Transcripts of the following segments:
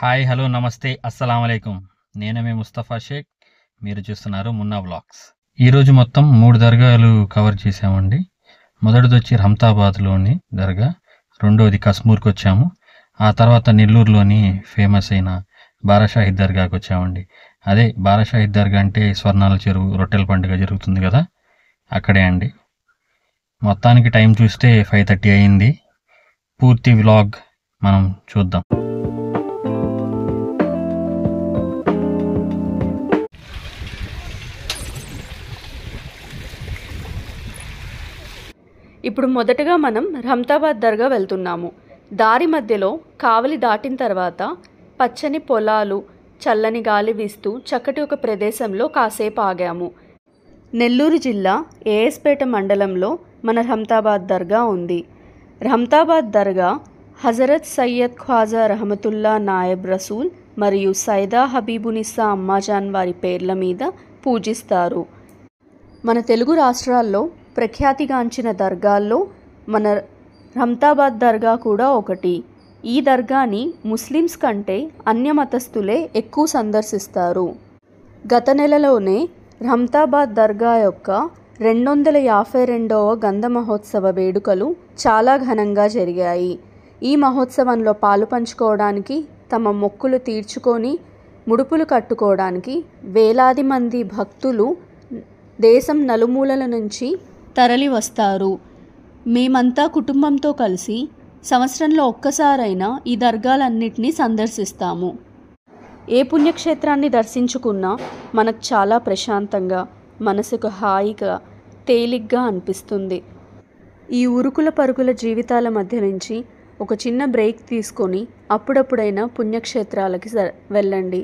Hi, hello, నమస్తే, అస్సలం అయికం. నేను మీ ముస్తఫా షేక్. మీరు చూస్తున్నారు మున్నా వ్లాగ్స్. ఈరోజు మొత్తం 3 దర్గాలు కవర్ చేసామండి. మొదటిది వచ్చి రహమతాబాద్లోని దర్గా, రెండోది కశ్మూర్కి వచ్చాము, ఆ తర్వాత నెల్లూరులోని ఫేమస్ అయిన బారాషాహిద్ దర్గాకి వచ్చామండి. అదే బారాషాహిద్ దర్గా అంటే స్వర్ణాల చెరువు రొట్టెల పండుగ జరుగుతుంది కదా, అక్కడే అండి. మొత్తానికి టైం చూస్తే 5:30 అయింది. పూర్తి వ్లాగ్ మనం చూద్దాం. ఇప్పుడు మొదటగా మనం రహమతాబాద్ దర్గా వెళ్తున్నాము. దారి మధ్యలో కావలి దాటిన తర్వాత పచ్చని పొలాలు, చల్లని గాలి వీస్తూ చక్కటి ఒక ప్రదేశంలో కాసేపు ఆగాము. నెల్లూరు జిల్లా ఏఎస్పేట మండలంలో మన రహమతాబాద్ దర్గా ఉంది. రహమతాబాద్ దర్గా హజరత్ సయ్యద్ ఖ్వాజా రహమతుల్లా నాయబ్ రసూల్ మరియు సైదా హబీబునిస్సా అమ్మాజాన్ వారి పేర్ల మీద పూజిస్తారు. మన తెలుగు రాష్ట్రాల్లో ప్రఖ్యాతిగాంచిన దర్గాల్లో మన రహమతాబాద్ దర్గా కూడా ఒకటి. ఈ దర్గాని ముస్లిమ్స్ కంటే అన్య మతస్థులే ఎక్కువ సందర్శిస్తారు. గత నెలలోనే రహమతాబాద్ దర్గా యొక్క 252వ గంధ మహోత్సవ వేడుకలు చాలా ఘనంగా జరిగాయి. ఈ మహోత్సవంలో పాలు పంచుకోవడానికి, తమ మొక్కులు తీర్చుకొని ముడుపులు కట్టుకోవడానికి వేలాది మంది భక్తులు దేశం నలుమూలల నుంచి తరలి వస్తారు. మేమంతా కుటుంబంతో కలిసి సంవత్సరంలో ఒక్కసారైనా ఈ దర్గాలన్నిటినీ సందర్శిస్తాము. ఏ పుణ్యక్షేత్రాన్ని దర్శించుకున్నా మనకు చాలా ప్రశాంతంగా, మనసుకు హాయిగా, తేలిగ్గా అనిపిస్తుంది. ఈ ఉరుకుల పరుగుల జీవితాల మధ్య నుంచి ఒక చిన్న బ్రేక్ తీసుకొని అప్పుడప్పుడైనా పుణ్యక్షేత్రాలకి వెళ్ళండి.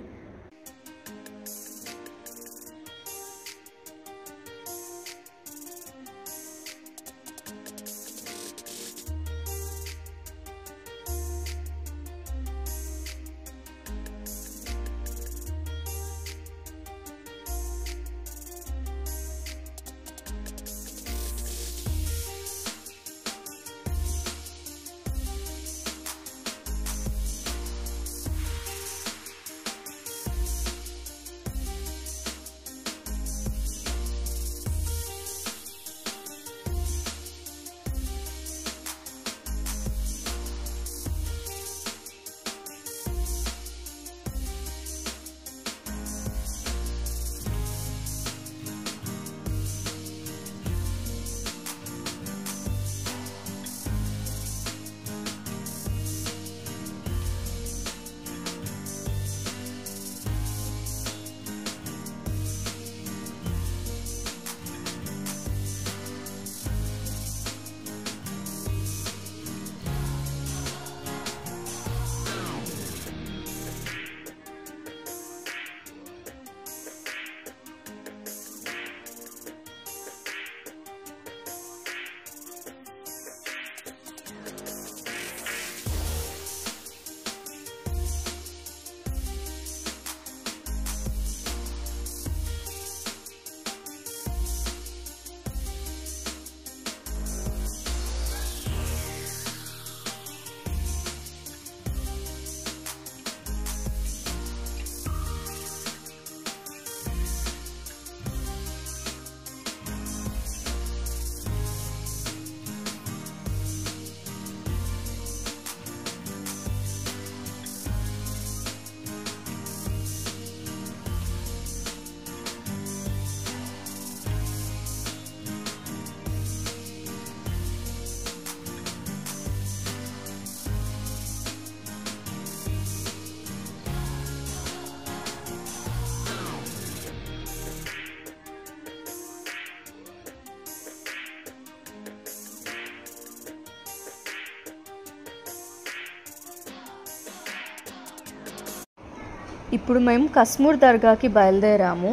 ఇప్పుడు మేము కశ్మూర్ దర్గాకి బయలుదేరాము.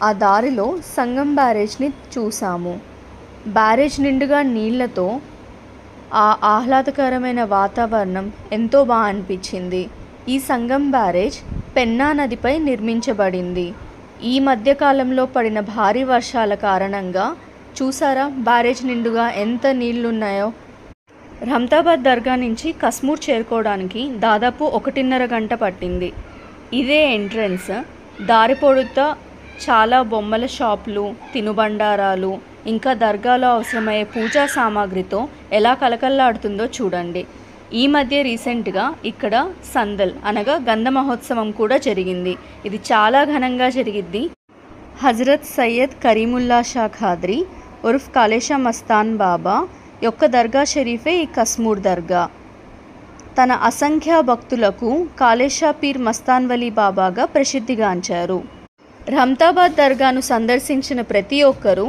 ఆ దారిలో సంగం బ్యారేజ్ని చూసాము. బ్యారేజ్ నిండుగా నీళ్లతో ఆ ఆహ్లాదకరమైన వాతావరణం ఎంతో బాగా అనిపించింది. ఈ సంగం బ్యారేజ్ పెన్నా నదిపై నిర్మించబడింది. ఈ మధ్యకాలంలో పడిన భారీ వర్షాల కారణంగా చూసారా బ్యారేజ్ నిండుగా ఎంత నీళ్లున్నాయో. రహమతాబాద్ దర్గా నుంచి కస్మూర్ చేరుకోవడానికి దాదాపు 1.5 గంట పట్టింది. ఇదే ఎంట్రన్స్. దారి పొడుగుతా చాలా బొమ్మల షాపులు, తినుబండారాలు, ఇంకా దర్గాలో అవసరమయ్యే పూజా సామాగ్రితో ఎలా కలకల్లాడుతుందో చూడండి. ఈ మధ్య రీసెంట్గా ఇక్కడ సందల్ అనగా గంధ మహోత్సవం కూడా జరిగింది. ఇది చాలా ఘనంగా జరిగిద్ది. హజరత్ సయ్యద్ కరీముల్లా షా ఖాద్రీ ఉర్ఫ్ కాళేషా మస్తాన్ బాబా యొక్క దర్గా షరీఫే ఈ కస్మూర్ దర్గా. తన అసంఖ్య భక్తులకు కాళేషా పీర్ మస్తాన్ వలీ బాబాగా ప్రసిద్ధిగాంచారు. రహమతాబాద్ దర్గాను సందర్శించిన ప్రతి ఒక్కరూ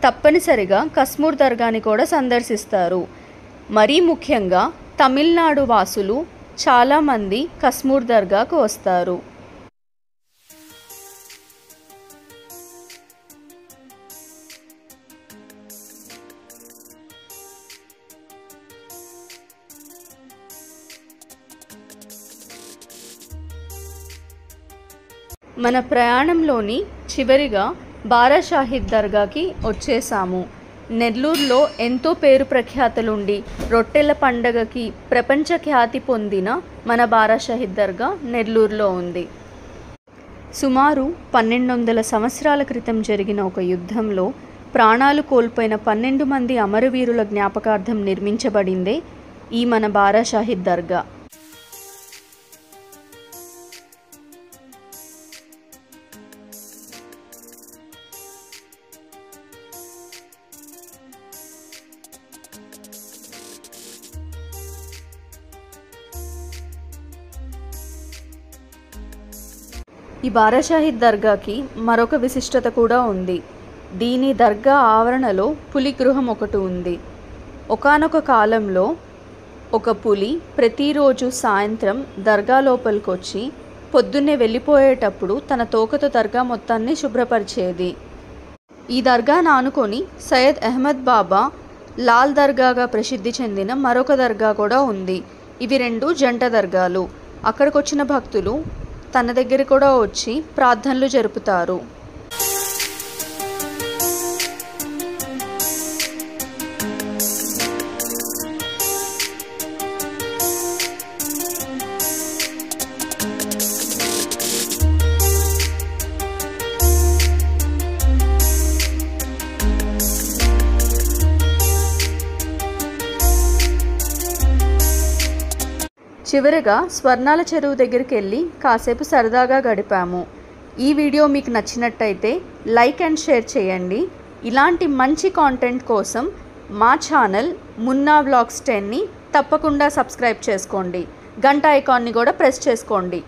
తప్పనిసరిగా కస్మూర్ దర్గాని కూడా సందర్శిస్తారు. మరీ ముఖ్యంగా తమిళనాడు వాసులు చాలామంది కస్మూర్ దర్గాకు వస్తారు. మన ప్రయాణంలోని చివరిగా బారా షాహిద్ దర్గాకి వచ్చేసాము. నెల్లూరులో ఎంతో పేరు ప్రఖ్యాతలుండి రొట్టెల పండగకి ప్రపంచ ఖ్యాతి పొందిన మన బారా షాహిద్ దర్గా నెల్లూరులో ఉంది. సుమారు 1200 సంవత్సరాల క్రితం జరిగిన ఒక యుద్ధంలో ప్రాణాలు కోల్పోయిన 12 మంది అమరవీరుల జ్ఞాపకార్థం నిర్మించబడిందే ఈ మన బారా షాహిద్ దర్గా. ఈ బారా షాహిద్ దర్గాకి మరొక విశిష్టత కూడా ఉంది. దీని దర్గా ఆవరణలో పులి గృహం ఒకటి ఉంది. ఒకానొక కాలంలో ఒక పులి ప్రతిరోజు సాయంత్రం దర్గా లోపలికి వచ్చి పొద్దున్నే వెళ్ళిపోయేటప్పుడు తన తోకతో దర్గా మొత్తాన్ని శుభ్రపరిచేది. ఈ దర్గాను ఆనుకొని సయ్యద్ అహ్మద్ బాబా లాల్ దర్గాగా ప్రసిద్ధి చెందిన మరొక దర్గా కూడా ఉంది. ఇవి 2 జంట దర్గాలు. అక్కడికి వచ్చిన భక్తులు తన దగ్గర కూడా వచ్చి ప్రార్థనలు జరుపుతారు. చివరగా స్వర్ణాల చెరువు దగ్గరికి వెళ్ళి కాసేపు సరదాగా గడిపాము. ఈ వీడియో మీకు నచ్చినట్టయితే లైక్ అండ్ షేర్ చేయండి. ఇలాంటి మంచి కాంటెంట్ కోసం మా ఛానల్ మున్నా వ్లాగ్స్ 10ని తప్పకుండా సబ్స్క్రైబ్ చేసుకోండి. గంట ఐకాన్ని కూడా ప్రెస్ చేసుకోండి.